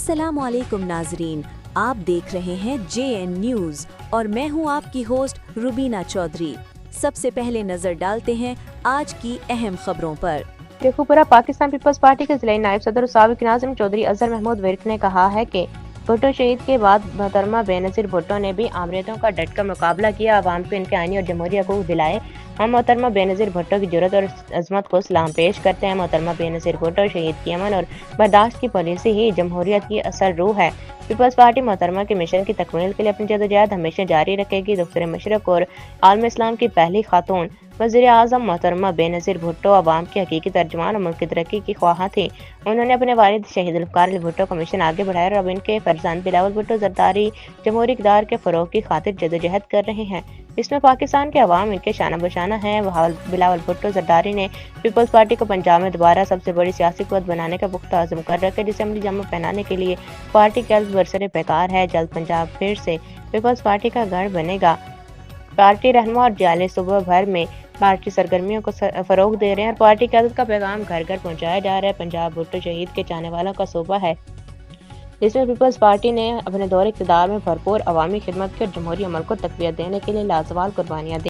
अस्सलामु अलैकुम नाजरीन, आप देख रहे हैं JN न्यूज़ और मैं हूं आपकी होस्ट रुबीना चौधरी। सबसे पहले नजर डालते हैं आज की अहम खबरों पर। शेखुपुरा पाकिस्तान पीपल्स पार्टी के जिला नायब सदर और साबिक नाज़िम चौधरी अजहर महमूद विर्क ने कहा है कि भुट्टो शहीद के बाद मोहतरमा बेनज़ीर भुट्टो ने भी आमरीतों का डटकर मुकाबला किया, आवाम को इनके आईनी और जमहूरी हकूक़ दिलाए। हम मोहतरमा बेनज़ीर भुट्टो की जुर्रत और अज़मत को सलाम पेश करते हैं। मोहतरमा बेनज़ीर भुट्टो शहीद की अमन और बर्दाश्त की पॉलिसी ही जमहूरियत की असल रूह है। पीपल्स पार्टी मोहतरमा के मिशन की तकमील के लिए अपनी जदोजहद हमेशा जारी रखेगी। दुख्तर मशरक और आलम इस्लाम की पहली खातून वज़ीर आज़म मोहतरमा बेनज़ीर भुट्टो अवाम की हकीकी तर्जुमान और मुल्क की तरक्की की ख्वाह थी। उन्होंने अपने वालिद शहीद ज़ुल्फ़िकार अली भुट्टो का मिशन आगे बढ़ाया और अब इनके फर्जंद बिलावल भुट्टो ज़रदारी जमहूरी इक़्तिदार के फ़रोग़ की खातिर जदोजहद कर रहे हैं। इसमें पाकिस्तान के अवाम इनके शाना बशाना हैं। बिलावल भुट्टो ज़रदारी ने पीपल्स पार्टी को पंजाब में दोबारा सबसे बड़ी सियासी क़ुव्वत बनाने का पुख्ता अज़्म कर रखा है, जिसे अमली जामा पहनाने के लिए पार्टी के अज़्म बरसरे पैकार है। जल्द पंजाब फिर से पीपल्स पार्टी का गढ़ बनेगा। पार्टी रहनुमा और जाले सुबह भर में पार्टी सरगर्मियों को फरोग दे रहे हैं और पार्टी क़यादत का पैगाम घर घर पहुंचाया जा रहा है। पंजाब भुट्टो शहीद के चाहने वालों का सूबा है, जिसमें पीपल्स पार्टी ने अपने दौरे इक़्तिदार में भरपूर अवामी खिदमत के और जमहूरी अमल को तक़वियत देने के लिए लाजवाब कुर्बानियाँ दी।